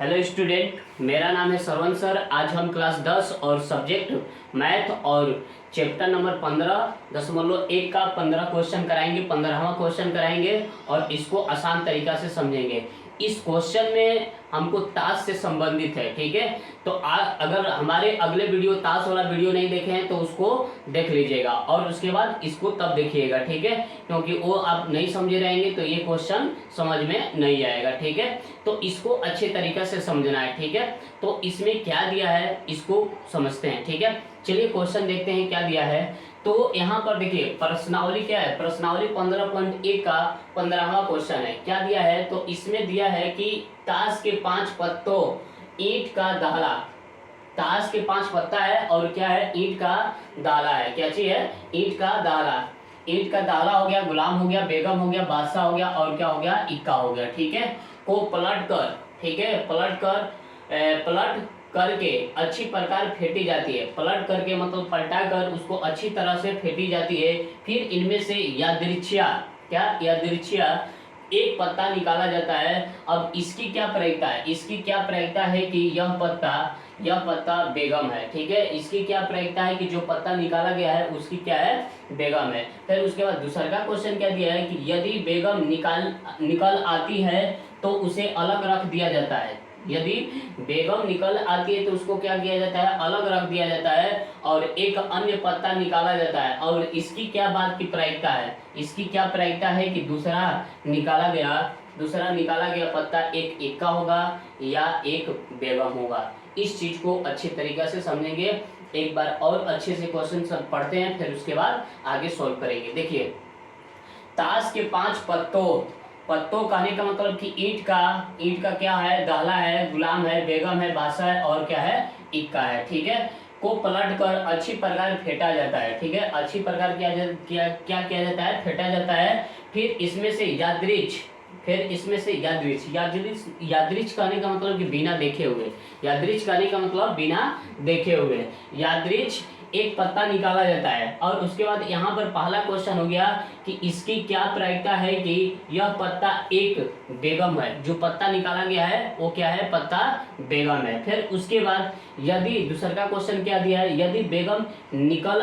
Hello student, मेरा नाम है सरवण सर। आज हम क्लास 10 और सब्जेक्ट मैथ और चैप्टर नंबर 15.1 का 15 क्वेश्चन कराएंगे, 15वां क्वेश्चन कराएंगे और इसको आसान तरीका से समझेंगे। इस क्वेश्चन में हमको ताश से संबंधित है, ठीक है। तो अगर हमारे अगले वीडियो ताश वाला वीडियो नहीं देखे हैं तो उसको देख लीजिएगा और उसके बाद इसको तब देखिएगा, ठीक है। क्योंकि वो आप नहीं समझे रहेंगे तो ये क्वेश्चन समझ में नहीं आएगा, ठीक है। तो इसको अच्छे तरीके से समझना है, ठीक है। तो इसमें क्या दिया है इसको समझते हैं, ठीक है। चलिए क्वेश्चन देखते हैं क्या दिया है। तो यहाँ पर देखिए प्रश्नावली क्या है, प्रश्नावली 15.1 का 15वां क्वेश्चन है। क्या दिया है तो इसमें दिया है कि ताश के 5 पत्तों ईंट का दाला, ताश के 5 पत्ता है और क्या है ईंट का दाला है। क्या चीज है? ईंट का दाला। ईंट का दाला हो गया, गुलाम हो गया, बेगम हो गया, बादशाह हो गया और क्या हो गया, इक्का हो गया, ठीक है। को पलट कर, ठीक है, पलट करके अच्छी प्रकार फेंटी जाती है। पलट करके मतलब पलटा कर उसको अच्छी तरह से फेंटी जाती है। फिर इनमें से यादृच्छिया, क्या यादृच्छिया एक पत्ता निकाला जाता है। अब इसकी क्या प्रायिकता है, इसकी क्या प्रायिकता है कि यह पत्ता बेगम है, ठीक है। इसकी क्या प्रायिकता है कि जो पत्ता निकाला गया है उसकी क्या है, बेगम है। फिर उसके बाद दूसरा का क्वेश्चन क्या दिया है कि यदि बेगम निकल आती है तो उसे अलग रख दिया जाता है। यदि बेगम निकल आती है तो उसको क्या किया जाता है, अलग रख दिया जाता है और एक अन्य पत्ता निकाला जाता है। और इसकी क्या बात की प्रायिकता है, इसकी क्या प्रायिकता है कि दूसरा निकाला गया पत्ता एक इक्का होगा या एक बेगम होगा। इस चीज को अच्छे तरीके से समझेंगे। एक बार और अच्छे से क्वेश्चन सब पढ़ते हैं, फिर उसके बाद आगे सॉल्व करेंगे। देखिए ताश के 5 पत्तों कहने का मतलब कि ईंट का क्या है, दाला है, गुलाम है, बेगम है, बादशाह है और क्या है, इक्का है, ठीक है। को पलट कर अच्छी प्रकार फेंटा जाता है, ठीक है। अच्छी प्रकार क्या किया जाता है, फेंटा जाता है। फिर इसमें से यादृच कहने का मतलब कि बिना देखे हुए, यादृच कहने का मतलब बिना देखे हुए, यादृच एक पत्ता निकाला जाता है। और उसके बाद यहाँ पर पहला क्वेश्चन हो गया कि इसकी क्या प्रायिकता है कि यह पत्ता एक बेगम है। जो पत्ता निकाला गया है वो क्या है, पत्ता बेगम है। फिर उसके बाद यदि दूसरा का क्वेश्चन क्या दिया है, यदि बेगम निकल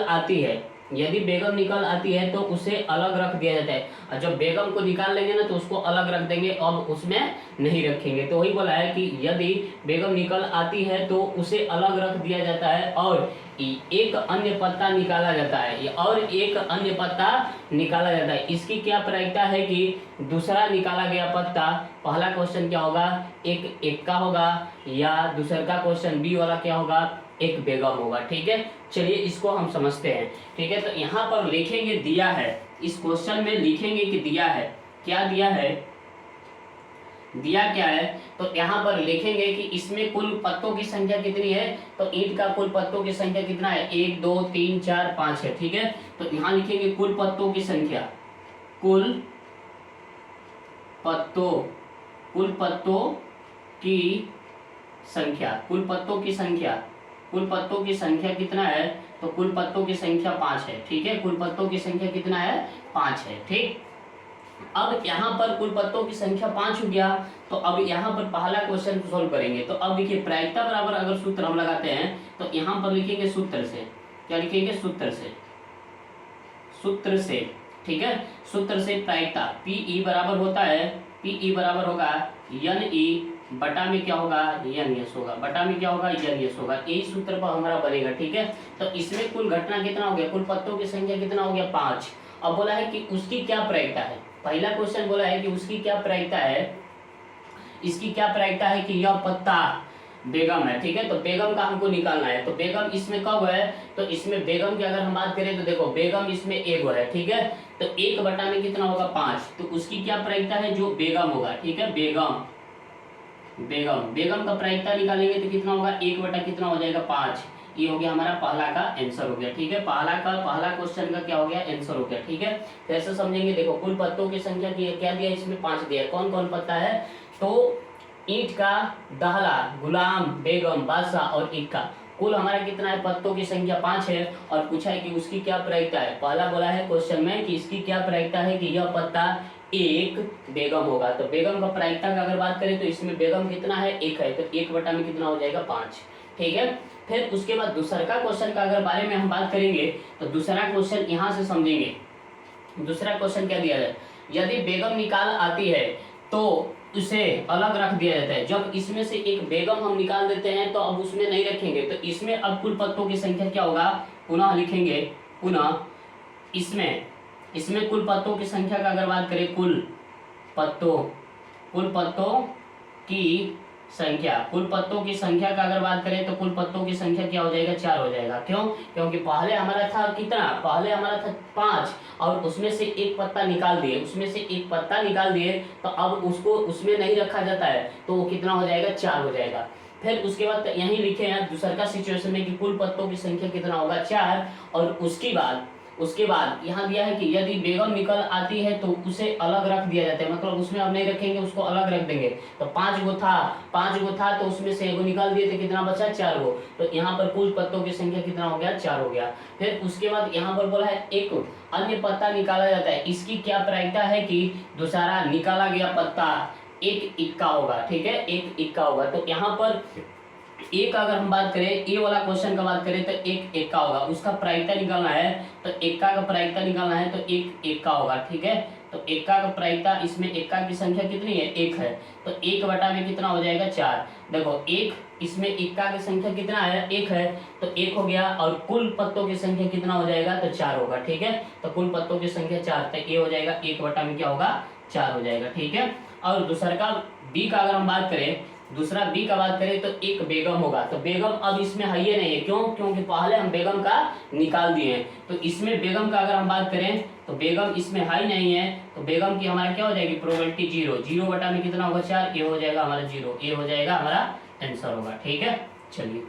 आती है तो उसे अलग रख दिया जाता है। और जब बेगम को निकाल लेंगे ना तो उसको अलग रख देंगे, अब उसमें नहीं रखेंगे। तो वही बोला है कि यदि बेगम निकल आती है तो उसे अलग रख दिया जाता है और एक अन्य पत्ता निकाला जाता है। इसकी क्या प्रायिकता है कि दूसरा निकाला गया पत्ता, पहला क्वेश्चन क्या होगा, एक इक्का होगा या दूसरा का क्वेश्चन बी वाला क्या होगा, एक बेगम होगा, ठीक है। चलिए इसको हम समझते हैं, ठीक है। तो यहाँ पर लिखेंगे दिया है, इस क्वेश्चन में लिखेंगे कि दिया है, क्या दिया है, दिया क्या है। तो यहाँ पर लिखेंगे कि इसमें कुल पत्तों की संख्या कितनी है। तो ईंट का कुल पत्तों की संख्या कितना है, 1 2 3 4 5 है, ठीक है। तो यहाँ लिखेंगे कुल पत्तों की संख्या, कुल पत्तों की संख्या कितना है। तो कुल पत्तों की संख्या 5 है, ठीक है। कुल पत्तों की संख्या कितना है, 5 है, ठीक। अब यहाँ पर कुल पत्तों की संख्या 5 हो गया। तो अब यहाँ पर पहला क्वेश्चन सोल्व करेंगे। तो अब देखिए प्रायिकता बराबर अगर सूत्र हम लगाते हैं तो यहाँ पर लिखेंगे सूत्र से, क्या लिखेंगे, सूत्र से, ठीक है। सूत्र से प्रायिकता Pe बराबर होता है, Pe बराबर होगा Ne बटा में क्या होगा, NS होगा, बटा में क्या होगा, NS होगा। यही सूत्र पर हमारा बनेगा, ठीक है। तो इसमें कुल घटना कितना हो गया, कुल पत्तों की संख्या कितना हो गया, 5। अब बोला है कि उसकी क्या प्रायिकता है, पहला क्वेश्चन बोला है कि उसकी क्या प्रायिकता है, इसकी क्या प्रायिकता है कि यह पत्ता बेगम है, ठीक है। तो बेगम का हमको निकालना है। तो बेगम इसमें कब है, तो इसमें बेगम की अगर हम बात करें तो देखो बेगम इसमें एक है, ठीक है। तो 1 बटा में कितना होगा, 5। तो उसकी क्या प्रायिकता है, जो बेगम होगा, ठीक है। बेगम का प्रायिकता निकालेंगे तो कितना होगा, 1 बटा कितना हो जाएगा, 5। ये हो गया हमारा पहला का आंसर हो गया, ठीक है। पहला क्वेश्चन का क्या हो गया, आंसर हो गया, ठीक है। कैसे समझेंगे, देखो कुल पत्तों की संख्या की क्या दिया, इसमें 5 दिया। कौन कौन पत्ता है, तो ईंट का दाहला, गुलाम, बेगम, बादशाह और इक्का, कुल हमारा कितना है, पत्तों की संख्या 5 है और पूछा है कि उसकी क्या प्रायिकता है। पहला बोला है क्वेश्चन में कि इसकी क्या प्रायिकता है कि यह पत्ता एक बेगम होगा। तो बेगम का प्रायिकता का अगर बात करें तो इसमें बेगम कितना है, 1 है, तो 1 बटा में कितना हो जाएगा, 5। ठीक है। फिर उसके बाद दूसरा का क्वेश्चन का अगर बारे में हम बात करेंगे तो दूसरा क्वेश्चन यहाँ से समझेंगे। दूसरा क्वेश्चन क्या दिया है, यदि बेगम निकाल आती है तो उसे अलग रख दिया जाता है। जब इसमें से एक बेगम हम निकाल देते हैं तो अब उसमें नहीं रखेंगे, तो इसमें अब कुल पत्तों की संख्या क्या होगा, पुनः लिखेंगे, पुनः इसमें कुल पत्तों की संख्या का अगर बात करें, कुल पत्तों की संख्या का अगर बात करें तो कुल पत्तों की संख्या क्या हो जाएगा, 4 हो जाएगा। क्यों, क्योंकि पहले हमारा था कितना, पहले हमारा था 5 और उसमें से एक पत्ता निकाल दिए, तो अब उसको उसमें नहीं रखा जाता है तो वो कितना हो जाएगा, 4 हो जाएगा। फिर उसके बाद यहीं लिखे हैं दूसरा का सिचुएशन में कि कुल पत्तों की संख्या कितना होगा, 4। और उसके बाद यहाँ दिया है कि यदि बेगम निकल आती है तो उसे अलग रख दिया जाता है, मतलब उसमें अब नहीं रखेंगे, उसको अलग रख देंगे। तो 5 गो था तो उसमें से एगो निकाल दिए तो कितना बचा, 4 गो। तो यहाँ पर कुल पत्तों की संख्या कितना हो गया, 4 हो गया। फिर उसके बाद यहाँ पर बोला है एक अन्य पत्ता निकाला जाता है, इसकी क्या प्रायिकता है कि दूसरा निकाला गया पत्ता एक इक्का होगा। ठीक है, एक इक्का होगा। तो यहाँ पर एक अगर हम बात करें, ए वाला क्वेश्चन का बात करें तो एक एक्का होगा, उसका प्रायिकता निकालना है तो एक्का का प्रायिकता निकालना है तो एक एक्का होगा। ठीक है, तो एक्का का प्रायिकता, इसमें एक्का की संख्या कितनी है, 1 है, तो 1 बटा में कितना हो जाएगा, 4। देखो इसमें एक्का की संख्या कितना है, 1 है, तो 1 हो गया और कुल पत्तों की संख्या कितना हो जाएगा, तो 4 होगा। ठीक है, तो कुल पत्तों की संख्या 4, तो ये हो जाएगा 1 बटा में क्या होगा, 4 हो जाएगा। ठीक है, और दूसरा का बी का अगर हम बात करें, दूसरा बी का बात करें तो एक बेगम होगा। तो बेगम अब इसमें है ही नहीं है, क्यों, क्योंकि पहले हम बेगम का निकाल दिए हैं। तो इसमें बेगम का अगर हम बात करें तो बेगम इसमें है ही नहीं है, तो बेगम की हमारा क्या हो जाएगी, प्रोबेबिलिटी 0 बटा में कितना होगा, 4, ये हो जाएगा हमारा 0, ये हो जाएगा हमारा आंसर होगा। ठीक है, चलिए।